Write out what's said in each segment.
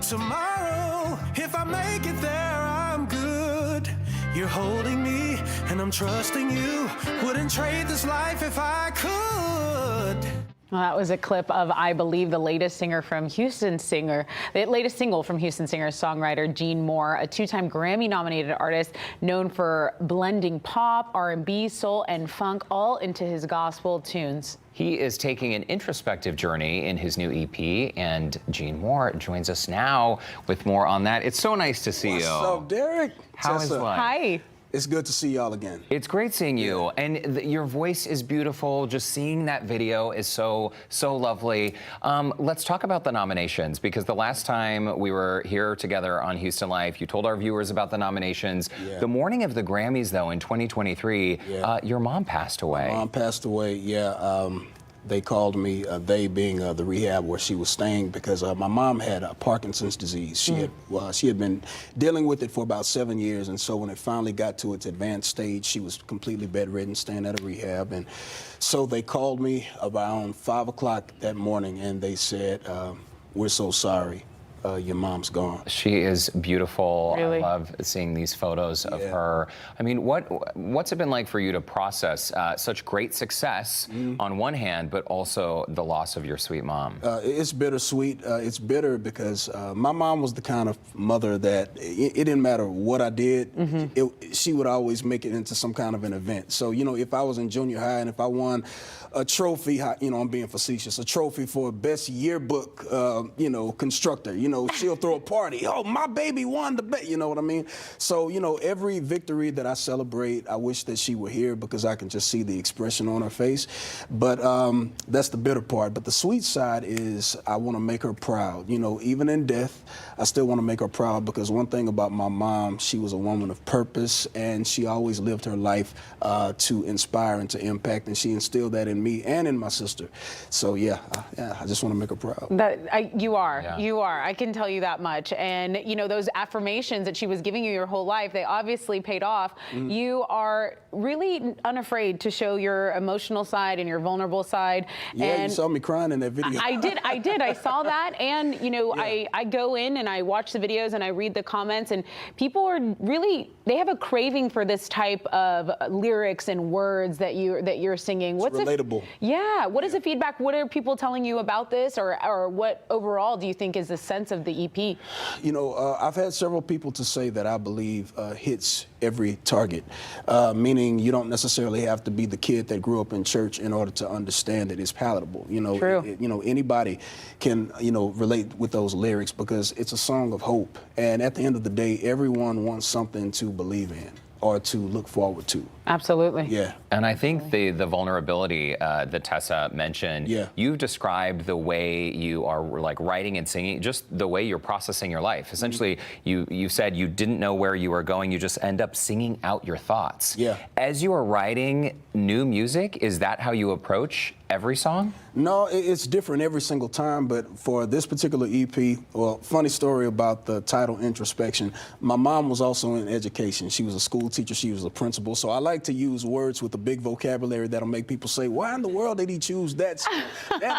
Tomorrow, if I make it there, I'm good. You're holding me, and I'm trusting you. Wouldn't trade this life if I could. Well, that was a clip of I Believe, the latest single from Houston singer-songwriter Gene Moore, a two-time Grammy-nominated artist known for blending pop, R&B, soul, and funk all into his gospel tunes. He is taking an introspective journey in his new EP, and Gene Moore joins us now with more on that. It's so nice to see you. What's up, Derrick? How is life? Hi. It's good to see y'all again. It's great seeing you, and your voice is beautiful. Just seeing that video is so lovely. Let's talk about the nominations, because the last time we were here together on Houston Life, you told our viewers about the nominations. Yeah. The morning of the Grammys, though, in 2023, your mom passed away. My mom passed away, yeah. They called me, they being the rehab where she was staying, because my mom had Parkinson's disease. She had been dealing with it for about 7 years, and so when it finally got to its advanced stage, she was completely bedridden, staying at a rehab. And so they called me around 5 o'clock that morning, and they said, we're so sorry. Your mom's gone. She is beautiful. Really? I love seeing these photos of her. I mean, what's it been like for you to process such great success on one hand, but also the loss of your sweet mom? It's bittersweet. It's bitter because my mom was the kind of mother that it didn't matter what I did, she would always make it into some kind of an event. So, you know, if I was in junior high and if I won a trophy, you know, I'm being facetious, a trophy for best yearbook, you know, constructor, you know, she'll throw a party. Oh, my baby won the bet, you know what I mean? So, you know, every victory that I celebrate, I wish that she were here because I can just see the expression on her face. But that's the bitter part. But the sweet side is I want to make her proud. You know, even in death, I still want to make her proud, because one thing about my mom, she was a woman of purpose, and she always lived her life to inspire and to impact, and she instilled that in me and in my sister. So yeah, I just want to make her proud. You are. I can tell you that much. And you know, those affirmations that she was giving you your whole life, they obviously paid off. You are really unafraid to show your emotional side and your vulnerable side. Yeah, and you saw me crying in that video. I did. I saw that. And you know, I go in and I watch the videos and I read the comments, and people are really, they have a craving for this type of lyrics and words that you're singing. It's relatable. Yeah. What is the feedback? What are people telling you about this, or what overall do you think is the sense of the EP? You know, I've had several people to say that I believe hits every target, meaning you don't necessarily have to be the kid that grew up in church in order to understand it. It's palatable. You know, you know, anybody can, you know, relate with those lyrics, because it's a song of hope. And at the end of the day, everyone wants something to believe in or to look forward to. Absolutely. Yeah. And I think the vulnerability that Tessa mentioned, you've described the way you are like writing and singing, just the way you're processing your life. Essentially, you said you didn't know where you were going, you just end up singing out your thoughts. Yeah. As you are writing new music, is that how you approach every song? No, it's different every single time, but for this particular EP, well, funny story about the title Introspection, my mom was also in education. She was a school teacher, she was a principal, so I like to use words with a big vocabulary that'll make people say, why in the world did he choose that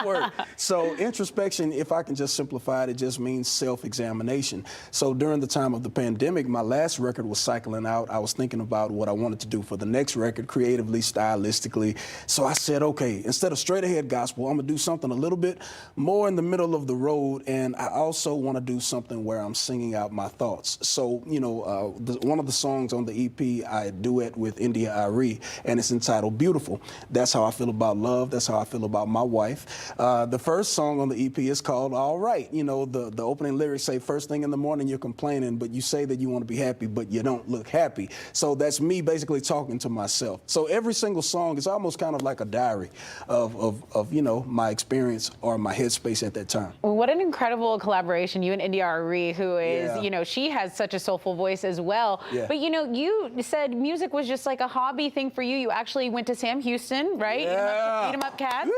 word? So introspection, if I can just simplify it, it just means self-examination. So during the time of the pandemic, my last record was cycling out. I was thinking about what I wanted to do for the next record, creatively, stylistically. So I said, okay, instead of straight ahead gospel, I'm gonna do something a little bit more in the middle of the road, and I also want to do something where I'm singing out my thoughts. So, you know, one of the songs on the EP, I duet with India Ari, and it's entitled Beautiful. That's how I feel about love. That's how I feel about my wife. The first song on the EP is called All Right. You know, the opening lyrics say, first thing in the morning you're complaining, but you say that you want to be happy, but you don't look happy. So that's me basically talking to myself. So every single song is almost kind of like a diary of you know, my experience or my headspace at that time. Well, what an incredible collaboration, you and India Ari, who is, you know, she has such a soulful voice as well. But, you know, you said music was just like a hobby thing for you. You actually went to Sam Houston, right? Yeah. Beat 'em up cats.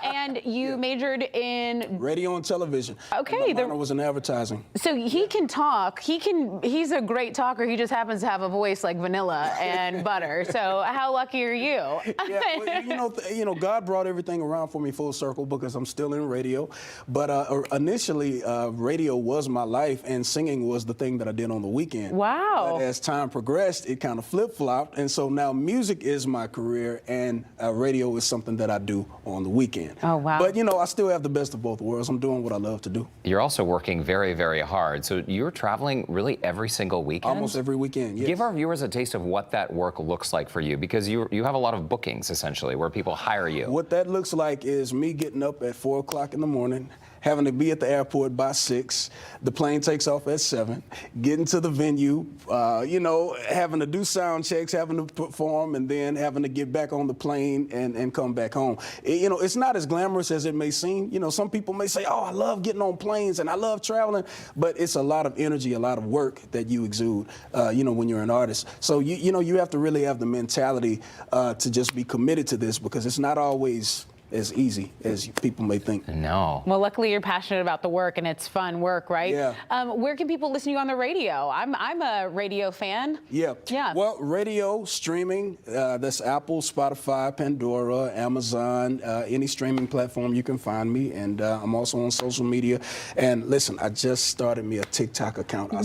And you majored in radio and television. Okay, My minor was in advertising. so he can talk. He's a great talker. He just happens to have a voice like vanilla and butter. So how lucky are you? Yeah, well, God brought everything around for me full circle because I'm still in radio. But initially, radio was my life, and singing was the thing that I did on the weekend. Wow. But as time progressed, it kind of flip-flopped, and so now music is my career, and radio is something that I do on the weekend. Oh, wow. But, I still have the best of both worlds. I'm doing what I love to do. You're also working very, very hard. So you're traveling really every single weekend? Almost every weekend, yes. Give our viewers a taste of what that work looks like for you, because you have a lot of bookings, essentially, where people hire you. What that looks like is me getting up at 4 o'clock in the morning, having to be at the airport by 6. The plane takes off at 7. Getting to the venue, having to do sound checks, having to perform, and then having to get back on the plane and come back home. It's not as glamorous as it may seem. Some people may say, oh, I love getting on planes and I love traveling, but it's a lot of energy, a lot of work that you exude, when you're an artist. So, you have to really have the mentality to just be committed to this, because it's not always as easy as people may think. No. Well, luckily you're passionate about the work, and it's fun work, right? Yeah. Where can people listen to you on the radio? I'm a radio fan. Yeah. Yeah. Well, radio, streaming, that's Apple, Spotify, Pandora, Amazon, any streaming platform you can find me. And I'm also on social media. And listen, I just started me a TikTok account. I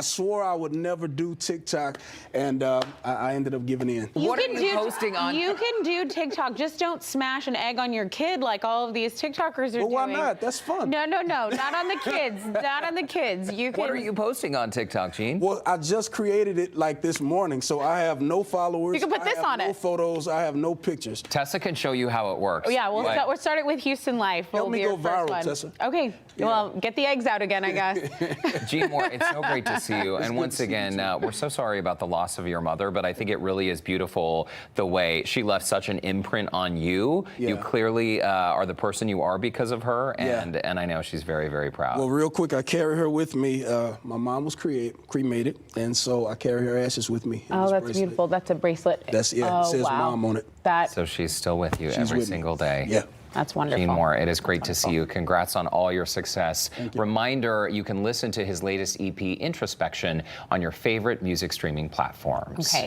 swore I would never do TikTok, and I ended up giving in. What are you posting on? You can do TikTok. Just don't smash an egg on your kid like all of these TikTokers are doing. Well, why not? That's fun. No, not on the kids. Not on the kids. What are you posting on TikTok, Gene? Well, I just created it like this morning, so I have no followers. You can put this on it. No photos. I have no pictures. Tessa can show you how it works. Yeah, we'll start it with Houston Life. Help me go viral, Tessa. Tessa. Okay. Yeah. Well, get the eggs out again, I guess. Gene Moore, it's so great to see you. And once again, we're so sorry about the loss of your mother, but I think it really is beautiful the way she left such an imprint on you. Yeah. You clearly are the person you are because of her, and Yeah. and I know she's very, very proud. Well, real quick, I carry her with me. My mom was cremated, and so I carry her ashes with me. Oh, that's beautiful. That's a bracelet. It says mom on it. So she's still with you every single day. Yeah. That's wonderful. Gene Moore, it is great to see you. Congrats on all your success. Thank you. Reminder, you can listen to his latest EP, Introspection, on your favorite music streaming platforms. Okay.